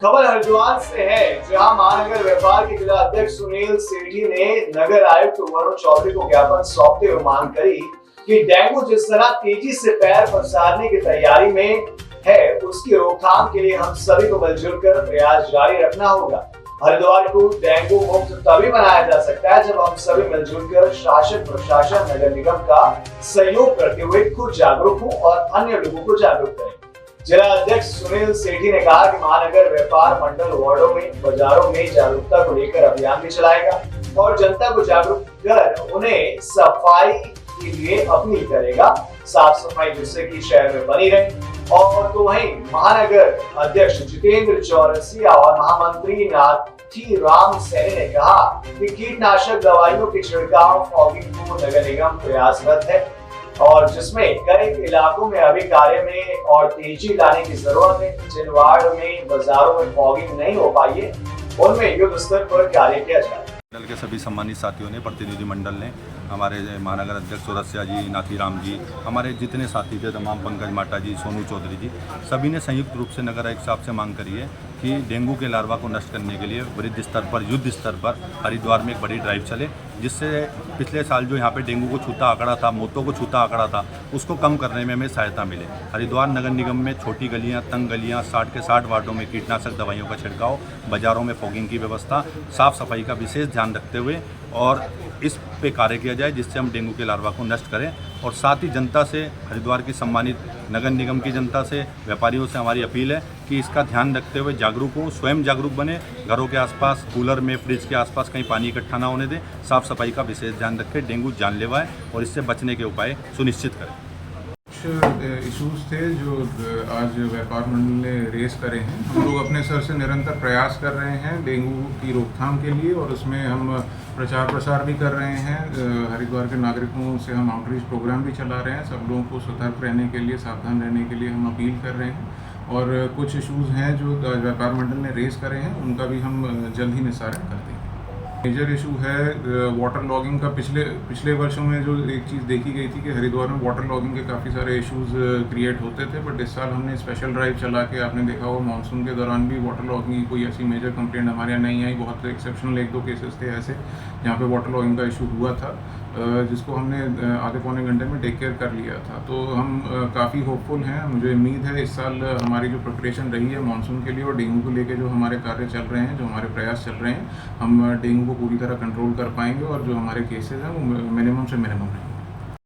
खबर हरिद्वार से है, जहां महानगर व्यापार के जिला अध्यक्ष सुनील सेठी ने नगर आयुक्त वरुण चौधरी को ज्ञापन सौंपते हुए मांग करी कि डेंगू जिस तरह तेजी से पैर पसारने की तैयारी में है, उसकी रोकथाम के लिए हम सभी को मिलजुल कर प्रयास जारी रखना होगा। हरिद्वार को डेंगू मुक्त तभी बनाया जा सकता है जब हम सभी मिलजुल कर शासन, प्रशासन, नगर निगम का सहयोग करते हुए खुद जागरूक हों और अन्य लोगों को जागरूक करें। जिला अध्यक्ष सुनील सेठी ने कहा कि महानगर व्यापार मंडल वार्डों में, बाजारों में जागरूकता को लेकर अभियान भी चलाएगा और जनता को जागरूक कर उन्हें सफाई के लिए अपील करेगा। साफ सफाई जिससे कि शहर में बनी रहे। और तो वहीं महानगर अध्यक्ष जितेंद्र चौरसिया और महामंत्री नाथी राम सैनी ने कहा कि कीटनाशक दवाइयों के छिड़काव, फॉगिंग को नगर निगम प्रयासरत है और जिसमें कई इलाकों में अभी कार्य में और तेजी लाने की जरूरत है। जिन वार्ड में, बाजारों में फॉगिंग नहीं हो पाई है, उनमें युद्ध स्तर पर कार्य किया जाए। मंडल के सभी सम्मानित साथियों ने, प्रतिनिधि मंडल ने, हमारे महानगर अध्यक्ष चौरसिया जी, नाथीराम जी, हमारे जितने साथी थे तमाम, पंकज माटा जी, सोनू चौधरी जी, सभी ने संयुक्त रूप से नगर आयुक्त साहब से मांग करी है कि डेंगू के लार्वा को नष्ट करने के लिए वृहद स्तर पर, युद्ध स्तर पर हरिद्वार में एक बड़ी ड्राइव चले, जिससे पिछले साल जो यहाँ पे डेंगू को छूता आंकड़ा था, मौतों को छूता आंकड़ा था, उसको कम करने में हमें सहायता मिले। हरिद्वार नगर निगम में छोटी गलियाँ, तंग गलियाँ, 60 के 60 वार्डों में कीटनाशक दवाइयों का छिड़काव, बाजारों में फॉगिंग की व्यवस्था, साफ सफाई का विशेष ध्यान रखते हुए और इस पे कार्य किया जाए जिससे हम डेंगू के लार्वा को नष्ट करें। और साथ ही जनता से, हरिद्वार की सम्मानित नगर निगम की जनता से, व्यापारियों से हमारी अपील है कि इसका ध्यान रखते हुए जागरूक हों, स्वयं जागरूक बने, घरों के आसपास, कूलर में, फ्रिज के आसपास कहीं पानी इकट्ठा ना होने दें, साफ सफाई का विशेष ध्यान रखें, डेंगू जानलेवा है और इससे बचने के उपाय सुनिश्चित करें। कुछ इशूज़ थे जो आज व्यापार मंडल ने रेस करे हैं। हम लोग अपने स्तर से निरंतर प्रयास कर रहे हैं डेंगू की रोकथाम के लिए और उसमें हम प्रचार प्रसार भी कर रहे हैं। हरिद्वार के नागरिकों से हम आउटरीच प्रोग्राम भी चला रहे हैं। सब लोगों को सतर्क रहने के लिए, सावधान रहने के लिए हम अपील कर रहे हैं और कुछ इशूज़ हैं जो व्यापार मंडल ने रेस करे हैं, उनका भी हम जल्द ही निस्तारण कर देंगे। मेजर इशू है वाटर लॉगिंग का। पिछले वर्षों में जो एक चीज़ देखी गई थी कि हरिद्वार में वाटर लॉगिंग के काफ़ी सारे इश्यूज क्रिएट होते थे, बट इस साल हमने स्पेशल ड्राइव चला के, आपने देखा होगा मानसून के दौरान भी वाटर लॉगिंग की कोई ऐसी मेजर कंप्लेंट हमारे यहाँ नहीं आई। बहुत एक्सेप्शनल 1-2 केसेस थे ऐसे जहाँ पे वाटर लॉगिंग का इशू हुआ था, जिसको हमने आधे पौने घंटे में टेक केयर कर लिया था। तो हम काफ़ी होपफुल हैं। मुझे उम्मीद है इस साल हमारी जो प्रिपरेशन रही है मानसून के लिए और डेंगू को लेकर जो हमारे कार्य चल रहे हैं, जो हमारे प्रयास चल रहे हैं, हम डेंगू को पूरी तरह कंट्रोल कर पाएंगे और जो हमारे केसेस हैं वो मिनिमम से मिनिमम रहेंगे।